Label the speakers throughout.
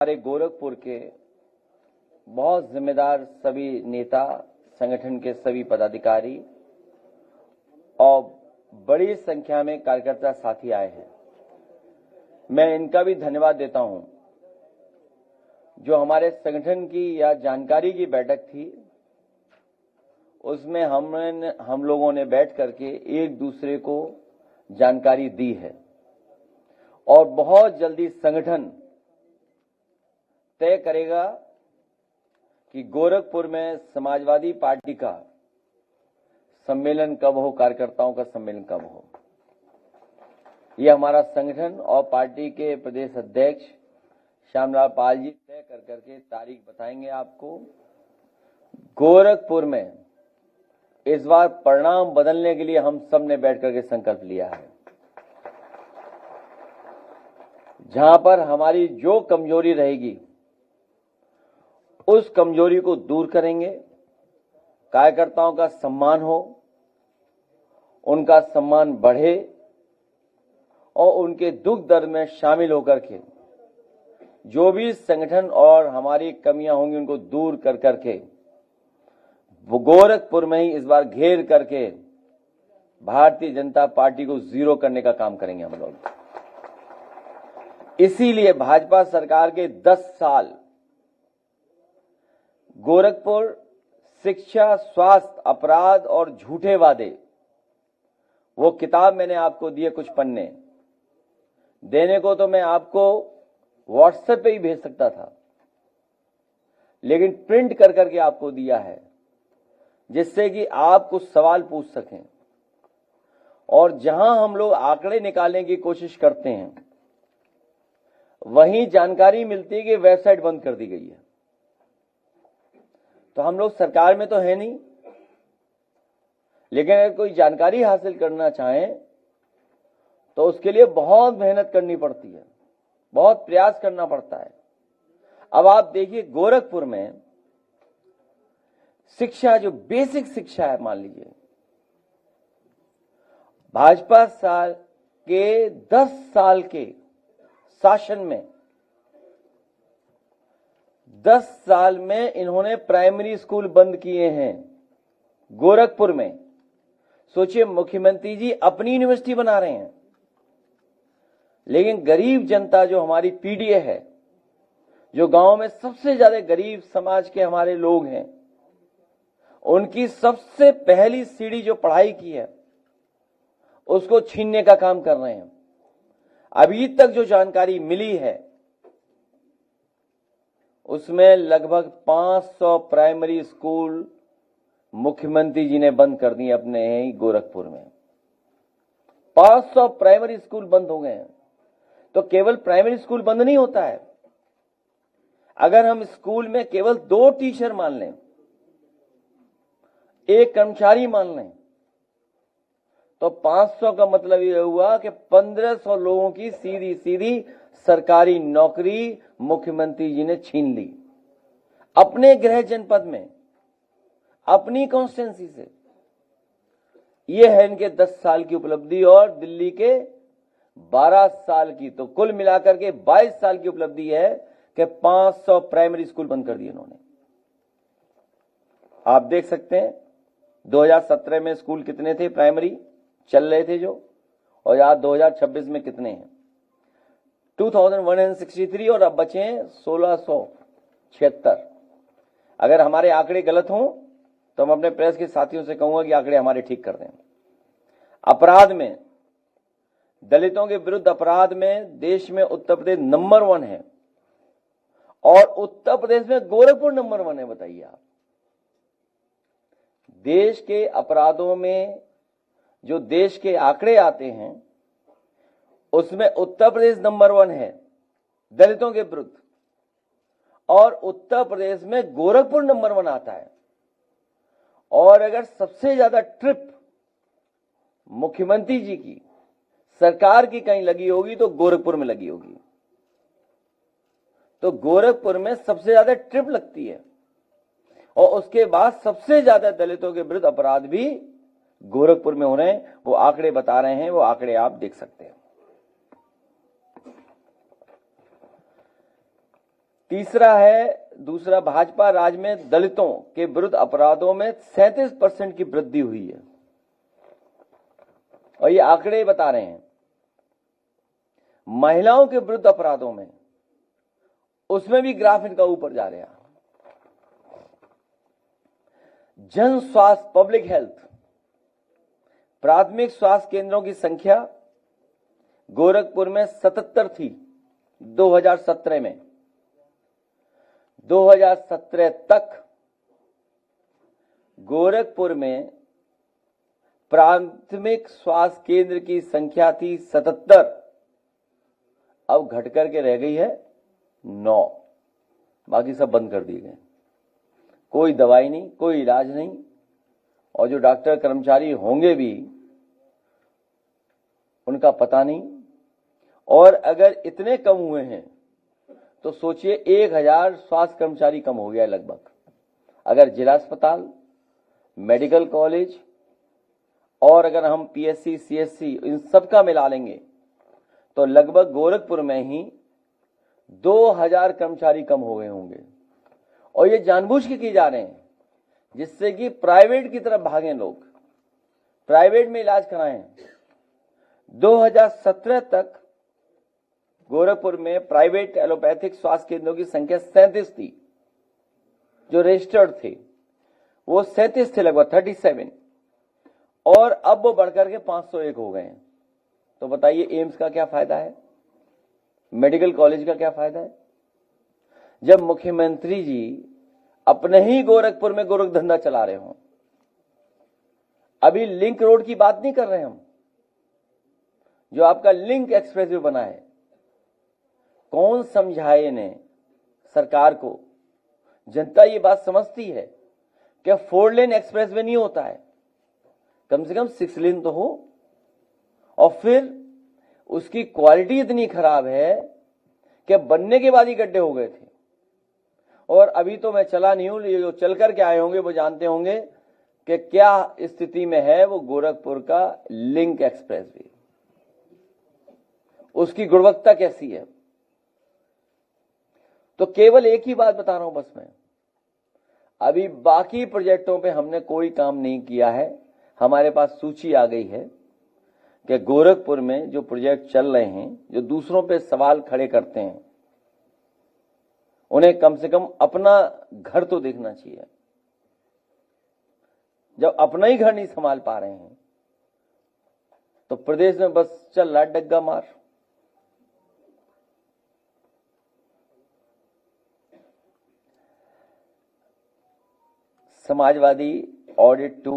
Speaker 1: हमारे गोरखपुर के बहुत जिम्मेदार सभी नेता, संगठन के सभी पदाधिकारी और बड़ी संख्या में कार्यकर्ता साथी आए हैं। मैं इनका भी धन्यवाद देता हूं। जो हमारे संगठन की या जानकारी की बैठक थी, उसमें हम लोगों ने बैठ करके एक दूसरे को जानकारी दी है और बहुत जल्दी संगठन तय करेगा कि गोरखपुर में समाजवादी पार्टी का सम्मेलन कब हो, कार्यकर्ताओं का सम्मेलन कब हो। ये हमारा संगठन और पार्टी के प्रदेश अध्यक्ष श्यामलाल पाल जी तय कर करके तारीख बताएंगे आपको। गोरखपुर में इस बार परिणाम बदलने के लिए हम सब ने बैठ करके संकल्प लिया है। जहां पर हमारी जो कमजोरी रहेगी उस कमजोरी को दूर करेंगे, कार्यकर्ताओं का सम्मान हो, उनका सम्मान बढ़े और उनके दुख दर्द में शामिल होकर के जो भी संगठन और हमारी कमियां होंगी उनको दूर कर करके वो गोरखपुर में ही इस बार घेर करके भारतीय जनता पार्टी को जीरो करने का काम करेंगे हम लोग। इसीलिए भाजपा सरकार के 10 साल गोरखपुर शिक्षा, स्वास्थ्य, अपराध और झूठे वादे, वो किताब मैंने आपको दी है, कुछ पन्ने देने को तो मैं आपको व्हाट्सएप पे ही भेज सकता था, लेकिन प्रिंट कर करके आपको दिया है जिससे कि आप कुछ सवाल पूछ सकें। और जहां हम लोग आंकड़े निकालने की कोशिश करते हैं वहीं जानकारी मिलती है कि वेबसाइट बंद कर दी गई है। तो हम लोग सरकार में तो है नहीं, लेकिन अगर कोई जानकारी हासिल करना चाहें तो उसके लिए बहुत मेहनत करनी पड़ती है, बहुत प्रयास करना पड़ता है। अब आप देखिए गोरखपुर में शिक्षा, जो बेसिक शिक्षा है, मान लीजिए भाजपा साल के 10 साल के शासन में 10 साल में इन्होंने प्राइमरी स्कूल बंद किए हैं गोरखपुर में। सोचिए, मुख्यमंत्री जी अपनी यूनिवर्सिटी बना रहे हैं, लेकिन गरीब जनता जो हमारी पीडीए है, जो गांव में सबसे ज्यादा गरीब समाज के हमारे लोग हैं, उनकी सबसे पहली सीढ़ी जो पढ़ाई की है उसको छीनने का काम कर रहे हैं। अभी तक जो जानकारी मिली है उसमें लगभग 500 प्राइमरी स्कूल मुख्यमंत्री जी ने बंद कर दिए अपने ही गोरखपुर में। 500 प्राइमरी स्कूल बंद हो गए हैं। तो केवल प्राइमरी स्कूल बंद नहीं होता है। अगर हम स्कूल में केवल 2 टीचर मान लें, 1 कर्मचारी मान लें, तो 500 का मतलब यह हुआ कि 1500 लोगों की सीधी सीधी सरकारी नौकरी मुख्यमंत्री जी ने छीन ली अपने गृह जनपद में, अपनी कॉन्स्टिट्यूंसी से। यह है इनके 10 साल की उपलब्धि और दिल्ली के 12 साल की, तो कुल मिलाकर के 22 साल की उपलब्धि है कि 500 प्राइमरी स्कूल बंद कर दिए इन्होंने। आप देख सकते हैं 2017 में स्कूल कितने थे प्राइमरी चल रहे थे जो, और यार 2026 में कितने हैं? 2163 और अब बचे हैं 1676। अगर हमारे आंकड़े गलत हों तो हम अपने प्रेस के साथियों से कहूंगा कि आंकड़े हमारे ठीक कर दें। अपराध में, दलितों के विरुद्ध अपराध में देश में उत्तर प्रदेश नंबर 1 है और उत्तर प्रदेश में गोरखपुर नंबर 1 है। बताइए आप, देश के अपराधों में जो देश के आंकड़े आते हैं उसमें उत्तर प्रदेश नंबर 1 है दलितों के विरुद्ध, और उत्तर प्रदेश में गोरखपुर नंबर 1 आता है। और अगर सबसे ज्यादा ट्रिप मुख्यमंत्री जी की सरकार की कहीं लगी होगी तो गोरखपुर में लगी होगी। तो गोरखपुर में सबसे ज्यादा ट्रिप लगती है और उसके बाद सबसे ज्यादा दलितों के विरुद्ध अपराध भी गोरखपुर में हो रहे हैं। वो आंकड़े बता रहे हैं, वो आंकड़े आप देख सकते हैं। तीसरा है, दूसरा, भाजपा राज में दलितों के विरुद्ध अपराधों में 37% की वृद्धि हुई है। और ये आंकड़े बता रहे हैं। महिलाओं के विरुद्ध अपराधों में, उसमें भी ग्राफ इनका ऊपर जा रहा है। जन स्वास्थ्य, पब्लिक हेल्थ, प्राथमिक स्वास्थ्य केंद्रों की संख्या गोरखपुर में 77 थी 2017 में। 2017 तक गोरखपुर में प्राथमिक स्वास्थ्य केंद्र की संख्या थी 77, अब घट करके रह गई है 9। बाकी सब बंद कर दिए गए। कोई दवाई नहीं, कोई इलाज नहीं, और जो डॉक्टर कर्मचारी होंगे भी उनका पता नहीं। और अगर इतने कम हुए हैं तो सोचिए 1000 स्वास्थ्य कर्मचारी कम हो गया लगभग। अगर जिला अस्पताल, मेडिकल कॉलेज और अगर हम पीएससी, सीएससी इन सब का मिला लेंगे तो लगभग गोरखपुर में ही 2000 कर्मचारी कम हो गए होंगे। और ये जानबूझ के किए जा रहे हैं जिससे कि प्राइवेट की तरफ भागें लोग, प्राइवेट में इलाज कराएं। 2017 तक गोरखपुर में प्राइवेट एलोपैथिक स्वास्थ्य केंद्रों की संख्या 37 थी, जो रजिस्टर्ड थे वो 37 थे, लगभग 37, और अब वो बढ़कर के 501 हो गए हैं। तो बताइए एम्स का क्या फायदा है, मेडिकल कॉलेज का क्या फायदा है, जब मुख्यमंत्री जी अपने ही गोरखपुर में गोरख धंधा चला रहे हों। अभी लिंक रोड की बात नहीं कर रहे हम, जो आपका लिंक एक्सप्रेसवे बना है। कौन समझाए इन्हें, सरकार को? जनता ये बात समझती है कि 4 लेन एक्सप्रेसवे नहीं होता है, कम से कम 6 लेन तो हो। और फिर उसकी क्वालिटी इतनी खराब है कि बनने के बाद ही गड्ढे हो गए थे। और अभी तो मैं चला नहीं हूं, जो चल करके आए होंगे वो जानते होंगे कि क्या स्थिति में है वो गोरखपुर का लिंक एक्सप्रेसवे, उसकी गुणवत्ता कैसी है। तो केवल एक ही बात बता रहा हूं बस मैं, अभी बाकी प्रोजेक्टों पे हमने कोई काम नहीं किया है। हमारे पास सूची आ गई है कि गोरखपुर में जो प्रोजेक्ट चल रहे हैं, जो दूसरों पे सवाल खड़े करते हैं, उन्हें कम से कम अपना घर तो देखना चाहिए। जब अपना ही घर नहीं संभाल पा रहे हैं तो प्रदेश में बस चल रहा डग्गा मार। समाजवादी ऑडिट टू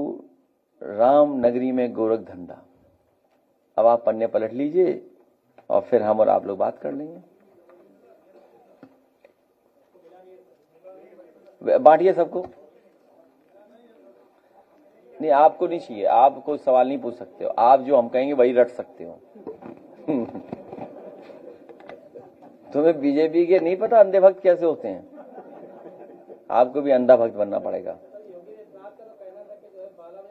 Speaker 1: रामनगरी में गोरख धंधा। अब आप पन्ने पलट लीजिए और फिर हम और आप लोग बात कर लेंगे। बांटिए सबको। नहीं, आपको नहीं चाहिए, आप कोई सवाल नहीं पूछ सकते हो, आप जो हम कहेंगे वही रट सकते हो। तुम्हें बीजेपी के नहीं पता अंधे भक्त कैसे होते हैं, आपको भी अंधा भक्त बनना पड़ेगा।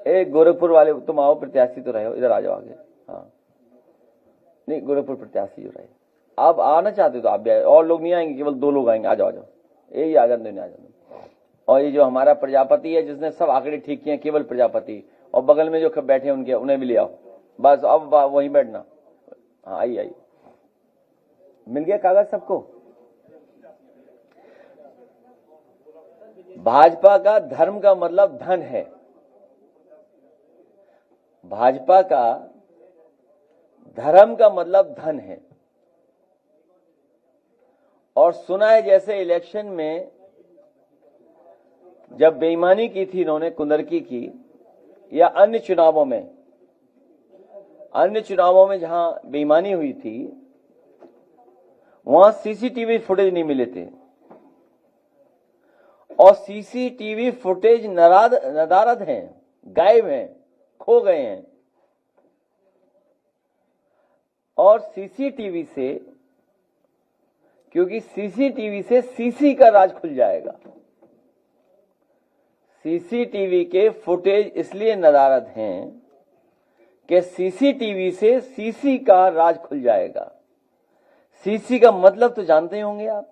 Speaker 1: एक गोरखपुर वाले तुम आओ, प्रत्याशी तो रहे हो, इधर आ जाओ आगे। हाँ, नहीं गोरखपुर प्रत्याशी जो रहे, आप आना चाहते हो तो आप भी आए, और लोग नहीं आएंगे, केवल 2 लोग आएंगे। आ जाओ, आ जाओ, यही आ जाने, आ जाने। और ये जो हमारा प्रजापति है जिसने सब आंकड़े ठीक किए, केवल प्रजापति, और बगल में जो बैठे हैं उनके, उन्हें भी ले आओ बस। अब वहीं बैठना। हाँ, आइए आइए, मिल गया कागज सबको। भाजपा का धर्म का मतलब धन है। भाजपा का धर्म का मतलब धन है। और सुना है जैसे इलेक्शन में जब बेईमानी की थी इन्होंने, कुंदरकी की, या अन्य चुनावों में जहां बेईमानी हुई थी वहां सीसीटीवी फुटेज नहीं मिले थे। और सीसीटीवी फुटेज नदारद हैं, गायब हैं, खो गए हैं। और सीसीटीवी से, क्योंकि सीसीटीवी से सीसी का राज खुल जाएगा। सीसीटीवी के फुटेज इसलिए नदारद हैं कि सीसीटीवी से सीसी का राज खुल जाएगा। सीसी का मतलब तो जानते ही होंगे आप,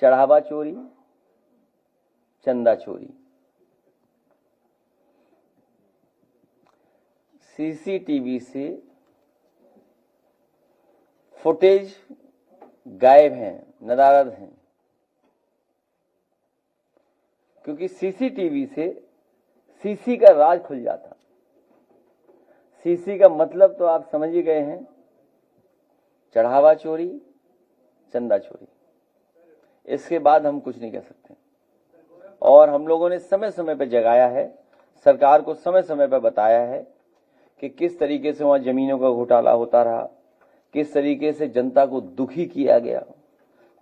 Speaker 1: चढ़ावा चोरी, चंदा चोरी। सीसीटीवी से फुटेज गायब हैं, नदारद हैं, क्योंकि सीसीटीवी से सीसी का राज खुल जाता। सीसी का मतलब तो आप समझ ही गए हैं, चढ़ावा चोरी, चंदा चोरी। इसके बाद हम कुछ नहीं कह सकते। और हम लोगों ने समय समय पर जगाया है, सरकार को समय समय पर बताया है कि किस तरीके से वहां जमीनों का घोटाला होता रहा, किस तरीके से जनता को दुखी किया गया,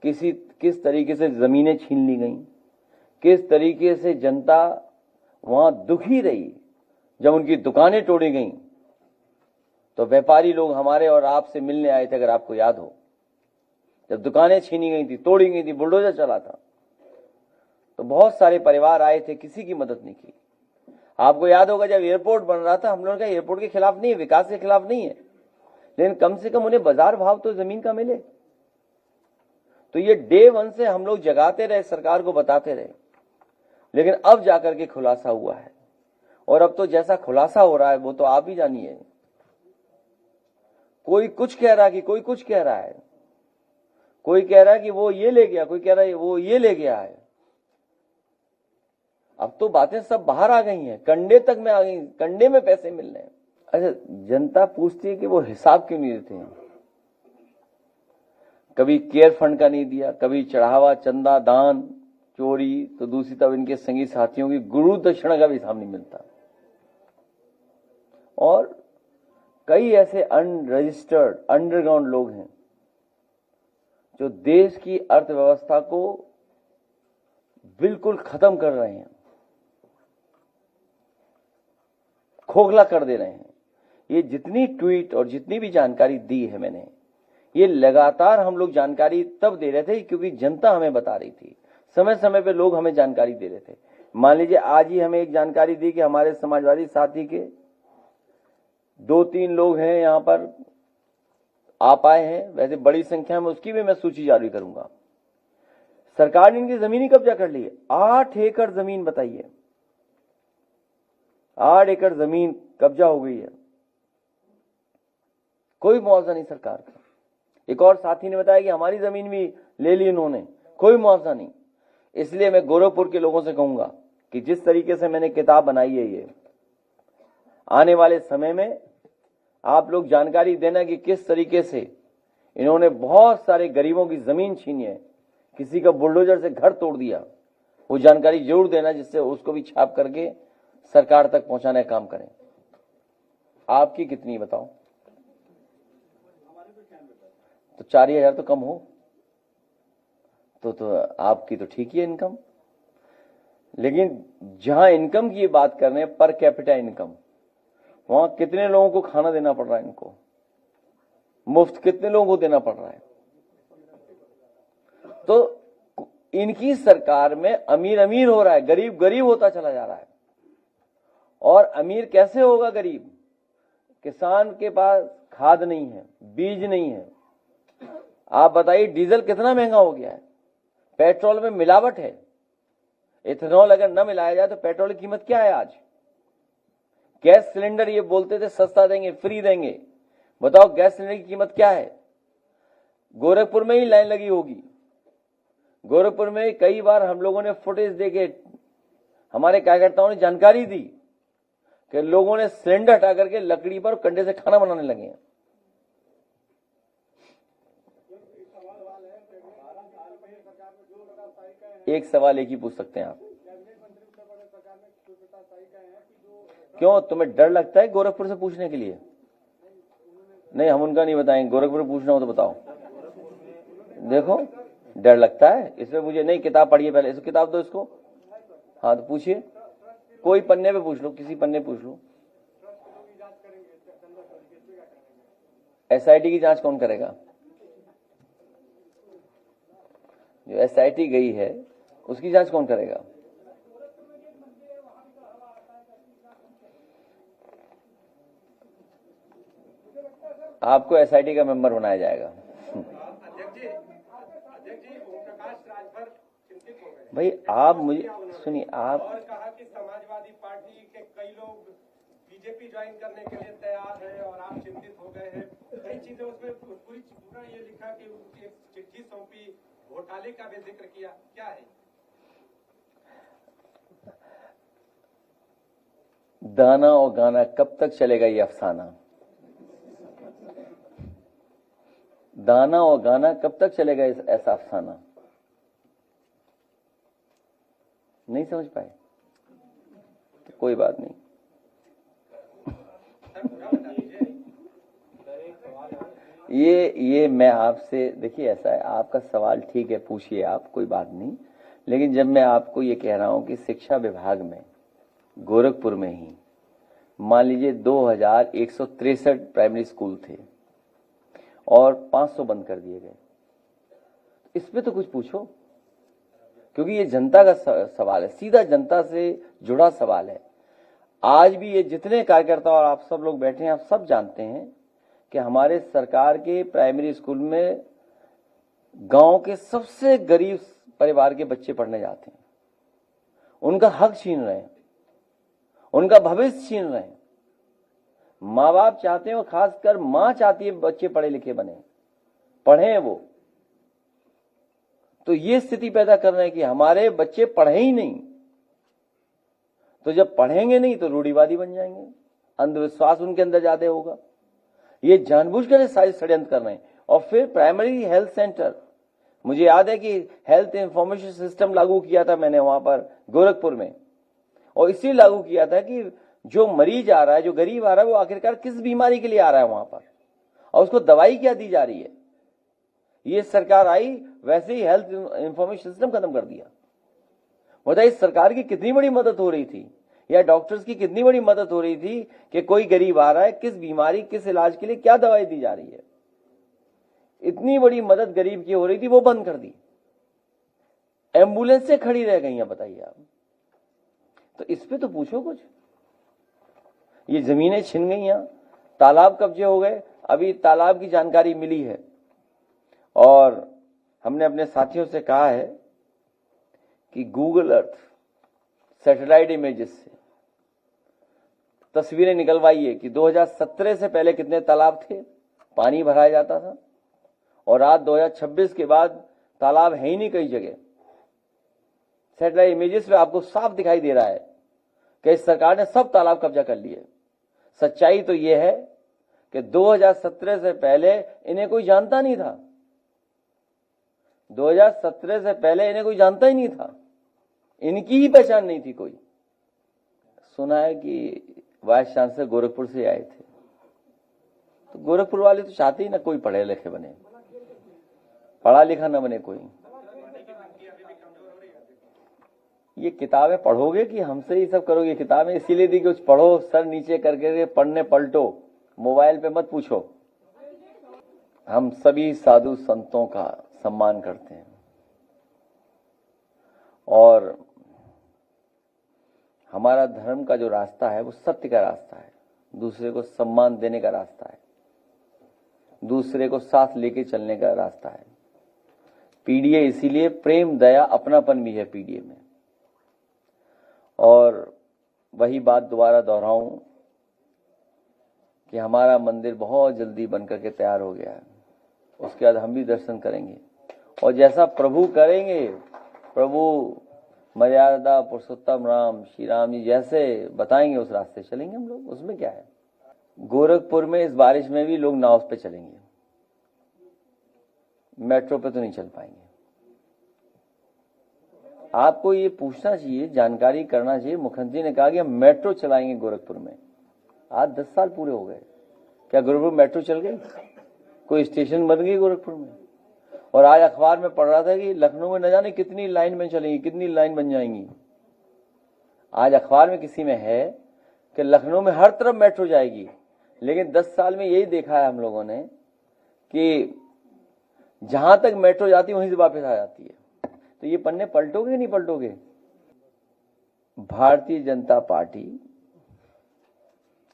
Speaker 1: किस तरीके से जमीनें छीन ली गईं, किस तरीके से जनता वहां दुखी रही। जब उनकी दुकानें तोड़ी गईं तो व्यापारी लोग हमारे और आपसे मिलने आए थे, अगर आपको याद हो। जब दुकानें छीनी गई थी, तोड़ी गई थी, बुलडोजर चला था, तो बहुत सारे परिवार आए थे, किसी की मदद नहीं की। आपको याद होगा जब एयरपोर्ट बन रहा था, हम लोगों का एयरपोर्ट के खिलाफ नहीं है, विकास के खिलाफ नहीं है, लेकिन कम से कम उन्हें बाजार भाव तो जमीन का मिले। तो ये डे वन से हम लोग जगाते रहे, सरकार को बताते रहे, लेकिन अब जाकर के खुलासा हुआ है। और अब तो जैसा खुलासा हो रहा है वो तो आप ही जानिए। कोई कुछ कह रहा है कि कोई कुछ कह रहा है, कोई कह रहा है कि वो ये ले गया, कोई कह रहा है वो ये ले गया है। अब तो बातें सब बाहर आ गई हैं, कंडे तक में आ गई, कंडे में पैसे मिल रहे हैं। अच्छा, जनता पूछती है कि वो हिसाब क्यों नहीं देते हैं। कभी केयर फंड का नहीं दिया, कभी चढ़ावा, चंदा, दान, चोरी, तो दूसरी तरफ इनके संगी साथियों की गुरु दक्षिणा का भी हिसाब नहीं मिलता। और कई ऐसे अनरजिस्टर्ड अंडरग्राउंड लोग हैं जो देश की अर्थव्यवस्था को बिल्कुल खत्म कर रहे हैं, खोखला कर दे रहे हैं। ये जितनी ट्वीट और जितनी भी जानकारी दी है मैंने, ये लगातार हम लोग जानकारी तब दे रहे थे क्योंकि जनता हमें बता रही थी, समय समय पे लोग हमें जानकारी दे रहे थे। मान लीजिए आज ही हमें एक जानकारी दी कि हमारे समाजवादी साथी के 2-3 लोग हैं यहां पर आप आए हैं, वैसे बड़ी संख्या में, उसकी भी मैं सूची जारी करूंगा। सरकार ने इनकी जमीन ही कब्जा कर ली है। 8 एकड़ जमीन, बताइए, 8 एकड़ जमीन कब्जा हो गई है, कोई मुआवजा नहीं सरकार का। एक और साथी ने बताया कि हमारी जमीन भी ले ली उन्होंने, कोई मुआवजा नहीं। इसलिए मैं गोरखपुर के लोगों से कहूंगा कि जिस तरीके से मैंने किताब बनाई है, ये आने वाले समय में आप लोग जानकारी देना कि किस तरीके से इन्होंने बहुत सारे गरीबों की जमीन छीनी है, किसी का बुलडोजर से घर तोड़ दिया, वो जानकारी जरूर देना, जिससे उसको भी छाप करके सरकार तक पहुंचाने का काम करें। आपकी कितनी बताओ? तो 4,000 तो कम हो तो आपकी तो ठीक ही है इनकम। लेकिन जहां इनकम की बात कर रहे हैं, पर कैपिटा इनकम, वहां कितने लोगों को खाना देना पड़ रहा है, इनको मुफ्त कितने लोगों को देना पड़ रहा है। तो इनकी सरकार में अमीर अमीर हो रहा है, गरीब गरीब होता चला जा रहा है। और अमीर कैसे होगा गरीब? किसान के पास खाद नहीं है, बीज नहीं है। आप बताइए डीजल कितना महंगा हो गया है, पेट्रोल में मिलावट है। इथेनॉल अगर न मिलाया जाए तो पेट्रोल की कीमत क्या है आज? गैस सिलेंडर ये बोलते थे सस्ता देंगे, फ्री देंगे, बताओ गैस सिलेंडर की कीमत क्या है? गोरखपुर में ही लाइन लगी होगी। गोरखपुर में कई बार हम लोगों ने फुटेज देके, हमारे कार्यकर्ताओं ने जानकारी दी कि लोगों ने सिलेंडर हटा करके लकड़ी पर कंडे से खाना बनाने लगे हैं। एक सवाल एक ही पूछ सकते हैं आप, क्यों तुम्हें डर लगता है गोरखपुर से पूछने के लिए? नहीं, हम उनका नहीं बताएंगे, गोरखपुर पूछना हो तो बताओ। देखो डर लगता है, इसमें मुझे नहीं, किताब पढ़िए पहले, इसको किताब दो इसको। हाँ तो पूछिए, कोई पन्ने पे पूछ लो, किसी पन्ने पूछ लो। एसआईटी की जांच कौन करेगा? जो एसआईटी गई है उसकी जांच कौन करेगा? आपको एसआईटी का मेंबर बनाया जाएगा। भाई आप मुझे सुनिए, आप
Speaker 2: और कहा कि समाजवादी पार्टी के कई लोग बीजेपी ज्वाइन करने के लिए तैयार है और आप चिंतित हो गए हैं। कई चीजें उसमें पूरा ये लिखा कि उनकी एक चिट्ठी सौंपी, घोटाले का भी जिक्र किया, क्या है?
Speaker 1: दाना और गाना कब तक चलेगा ये अफसाना? दाना और गाना कब तक चलेगा ऐसा अफसाना? नहीं समझ पाए तो कोई बात नहीं। ये मैं आपसे, देखिए ऐसा है, आपका सवाल ठीक है, पूछिए आप, कोई बात नहीं। लेकिन जब मैं आपको ये कह रहा हूं कि शिक्षा विभाग में गोरखपुर में ही मान लीजिए 2163 प्राइमरी स्कूल थे और 500 बंद कर दिए गए, इस पे तो कुछ पूछो, क्योंकि ये जनता का सवाल है, सीधा जनता से जुड़ा सवाल है। आज भी ये जितने कार्यकर्ता और आप सब लोग बैठे हैं, आप सब जानते हैं कि हमारे सरकार के प्राइमरी स्कूल में गांव के सबसे गरीब परिवार के बच्चे पढ़ने जाते हैं। उनका हक छीन रहे हैं, उनका भविष्य छीन रहे हैं। माँ बाप चाहते हैं, और खासकर मां चाहती है बच्चे पढ़े लिखे बने, पढ़े वो। तो ये स्थिति पैदा कर रहे हैं कि हमारे बच्चे पढ़े ही नहीं, तो जब पढ़ेंगे नहीं तो रूढ़िवादी बन जाएंगे, अंधविश्वास उनके अंदर ज्यादा होगा। ये जानबूझकर सारे षड्यंत्र कर रहे हैं। और फिर प्राइमरी हेल्थ सेंटर, मुझे याद है कि हेल्थ इंफॉर्मेशन सिस्टम लागू किया था मैंने वहां पर गोरखपुर में, और इसलिए लागू किया था कि जो मरीज आ रहा है, जो गरीब आ रहा है, वो आखिरकार किस बीमारी के लिए आ रहा है वहां पर, और उसको दवाई क्या दी जा रही है। ये सरकार आई, वैसे ही हेल्थ इंफॉर्मेशन सिस्टम खत्म कर दिया। बताइए सरकार की कितनी बड़ी मदद हो रही थी, या डॉक्टर्स की कितनी बड़ी मदद हो रही थी कि कोई गरीब आ रहा है, किस बीमारी, किस इलाज के लिए क्या दवाई दी जा रही है। इतनी बड़ी मदद गरीब की हो रही थी, वो बंद कर दी। एम्बुलेंस से खड़ी रह गई हैं, बताइए आप। तो इस पे तो पूछो कुछ। ये जमीनें छिन गई हैं, तालाब कब्जे हो गए। अभी तालाब की जानकारी मिली है और हमने अपने साथियों से कहा है कि गूगल अर्थ सैटेलाइट इमेजेस से तस्वीरें निकलवाइए कि 2017 से पहले कितने तालाब थे, पानी भराया जाता था, और आज 2026 के बाद तालाब है ही नहीं कई जगह। सैटेलाइट इमेजेस पे आपको साफ दिखाई दे रहा है कि इस सरकार ने सब तालाब कब्जा कर लिए। सच्चाई तो यह है कि 2017 से पहले इन्हें कोई जानता नहीं था। 2017 से पहले इन्हें कोई जानता ही नहीं था, इनकी ही पहचान नहीं थी कोई। सुना है कि वाइस चांसलर गोरखपुर से आए थे, तो गोरखपुर वाले तो चाहते ही ना कोई पढ़े लिखे बने, पढ़ा लिखा ना बने कोई। ये किताबें पढ़ोगे कि हमसे ही सब करोगे? किताबें इसीलिए दी कि कुछ पढ़ो, सर नीचे करके पढ़ने पलटो, मोबाइल पे मत पूछो। हम सभी साधु संतों का सम्मान करते हैं और हमारा धर्म का जो रास्ता है वो सत्य का रास्ता है, दूसरे को सम्मान देने का रास्ता है, दूसरे को साथ लेके चलने का रास्ता है। पीडीए इसीलिए प्रेम, दया, अपनापन भी है पीडीए में। और वही बात दोबारा दोहराऊं कि हमारा मंदिर बहुत जल्दी बनकर के तैयार हो गया है, उसके बाद हम भी दर्शन करेंगे और जैसा प्रभु करेंगे, प्रभु मर्यादा पुरुषोत्तम राम श्री राम जी जैसे बताएंगे उस रास्ते चलेंगे हम लोग। उसमें क्या है। गोरखपुर में इस बारिश में भी लोग नाव पे चलेंगे, मेट्रो पे तो नहीं चल पाएंगे। आपको ये पूछना चाहिए, जानकारी करना चाहिए। मुख्यमंत्री ने कहा कि हम मेट्रो चलाएंगे गोरखपुर में। आज 10 साल पूरे हो गए, क्या गोरखपुर मेट्रो चल गई? कोई स्टेशन बन गई गोरखपुर में? और आज अखबार में पढ़ रहा था कि लखनऊ में न जाने कितनी लाइन में चलेंगी, कितनी लाइन बन जाएंगी। आज अखबार में किसी में है कि लखनऊ में हर तरफ मेट्रो जाएगी, लेकिन 10 साल में यही देखा है हम लोगों ने कि जहां तक मेट्रो जाती है वहीं से वापस आ जाती है। तो ये पन्ने पलटोगे नहीं पलटोगे? भारतीय जनता पार्टी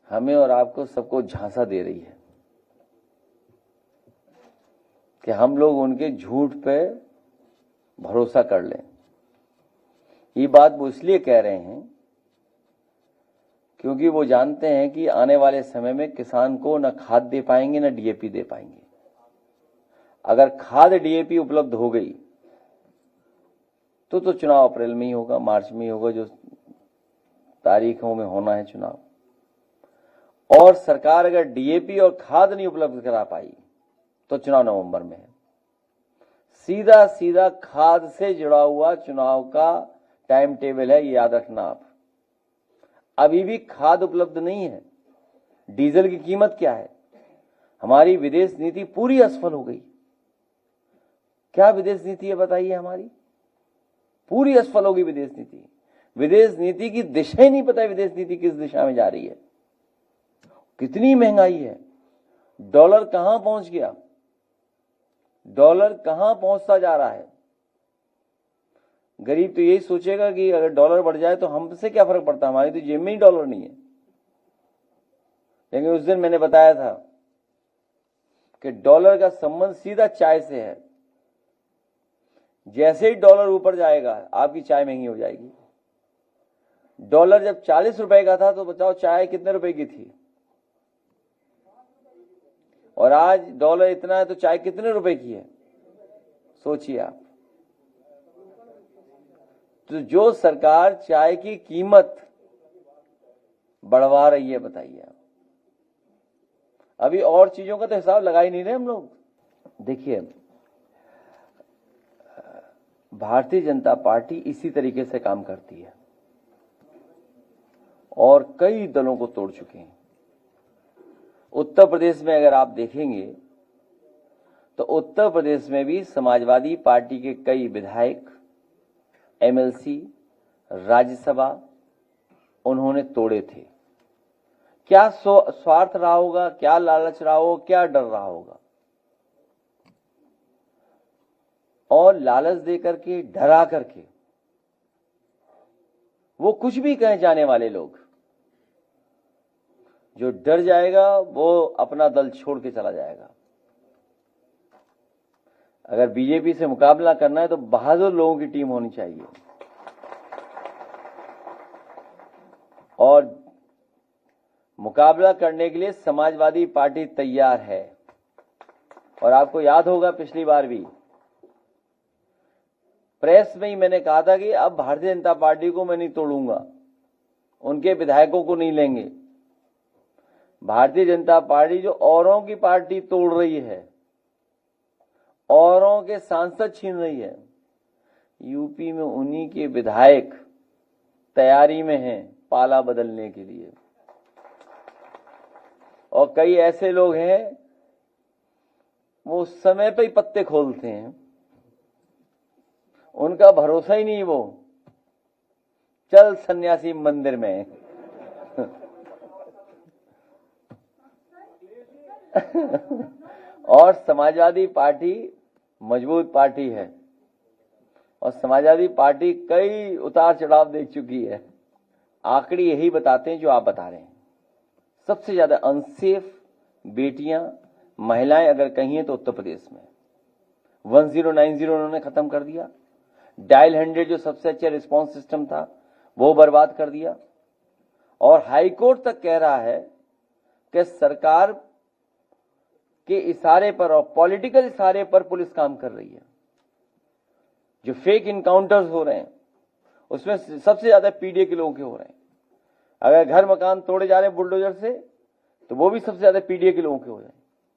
Speaker 1: हमें और आपको सबको झांसा दे रही है कि हम लोग उनके झूठ पे भरोसा कर लें। ये बात वो इसलिए कह रहे हैं क्योंकि वो जानते हैं कि आने वाले समय में किसान को न खाद दे पाएंगे न डीएपी दे पाएंगे। अगर खाद डीएपी उपलब्ध हो गई तो चुनाव अप्रैल में ही होगा, मार्च में ही होगा, जो तारीखों में होना है चुनाव। और सरकार अगर डीएपी और खाद नहीं उपलब्ध करा पाई तो चुनाव नवंबर में है। सीधा सीधा खाद से जुड़ा हुआ चुनाव का टाइम टेबल है, ये याद रखना आप। अभी भी खाद उपलब्ध नहीं है। डीजल की कीमत क्या है? हमारी विदेश नीति पूरी असफल हो गई। क्या विदेश नीति है बताइए? हमारी पूरी असफल होगी विदेश नीति। विदेश नीति की दिशा ही नहीं पता है, विदेश नीति किस दिशा में जा रही है। कितनी महंगाई है, डॉलर कहां पहुंच गया, डॉलर कहां पहुंचता जा रहा है। गरीब तो यही सोचेगा कि अगर डॉलर बढ़ जाए तो हमसे क्या फर्क पड़ता है, हमारी तो जेब में ही डॉलर नहीं है। लेकिन उस दिन मैंने बताया था कि डॉलर का संबंध सीधा चाय से है। जैसे ही डॉलर ऊपर जाएगा आपकी चाय महंगी हो जाएगी। डॉलर जब 40 रुपए का था तो बताओ चाय कितने रुपए की थी, और आज डॉलर इतना है तो चाय कितने रुपए की है, सोचिए आप। तो जो सरकार चाय की कीमत बढ़वा रही है, बताइए आप। अभी और चीजों का तो हिसाब लगा ही नहीं रहे हम लोग। देखिए, भारतीय जनता पार्टी इसी तरीके से काम करती है और कई दलों को तोड़ चुके हैं। उत्तर प्रदेश में अगर आप देखेंगे तो उत्तर प्रदेश में भी समाजवादी पार्टी के कई विधायक, एमएलसी, राज्यसभा उन्होंने तोड़े थे। क्या स्वार्थ रहा होगा, क्या लालच रहा होगा, क्या डर रहा होगा, और लालच दे करके, डरा करके वो कुछ भी कहे जाने वाले लोग, जो डर जाएगा वो अपना दल छोड़ के चला जाएगा। अगर बीजेपी से मुकाबला करना है तो बहादुर लोगों की टीम होनी चाहिए। और मुकाबला करने के लिए समाजवादी पार्टी तैयार है। और आपको याद होगा पिछली बार भी प्रेस में ही मैंने कहा था कि अब भारतीय जनता पार्टी को मैं नहीं तोड़ूंगा, उनके विधायकों को नहीं लेंगे। भारतीय जनता पार्टी जो औरों की पार्टी तोड़ रही है, औरों के सांसद छीन रही है, यूपी में उन्हीं के विधायक तैयारी में हैं पाला बदलने के लिए। और कई ऐसे लोग हैं वो समय पे ही पत्ते खोलते हैं, उनका भरोसा ही नहीं। वो चल सन्यासी मंदिर में और समाजवादी पार्टी मजबूत पार्टी है और समाजवादी पार्टी कई उतार चढ़ाव देख चुकी है। आंकड़े यही बताते हैं जो आप बता रहे हैं। सबसे ज्यादा अनसेफ बेटियां, महिलाएं अगर कहीं हैं तो उत्तर प्रदेश में 1090 उन्होंने खत्म कर दिया। डायल 100 जो सबसे अच्छा रिस्पांस सिस्टम था वो बर्बाद कर दिया। और हाईकोर्ट तक कह रहा है कि सरकार के इशारे पर और पॉलिटिकल इशारे पर पुलिस काम कर रही है। जो फेक इनकाउंटर्स हो रहे हैं उसमें सबसे ज्यादा पीडीए के लोगों के हो रहे हैं। अगर घर मकान तोड़े जा रहे हैं बुलडोजर से तो वो भी सबसे ज्यादा पीडीए के लोगों के हो रहे हैं।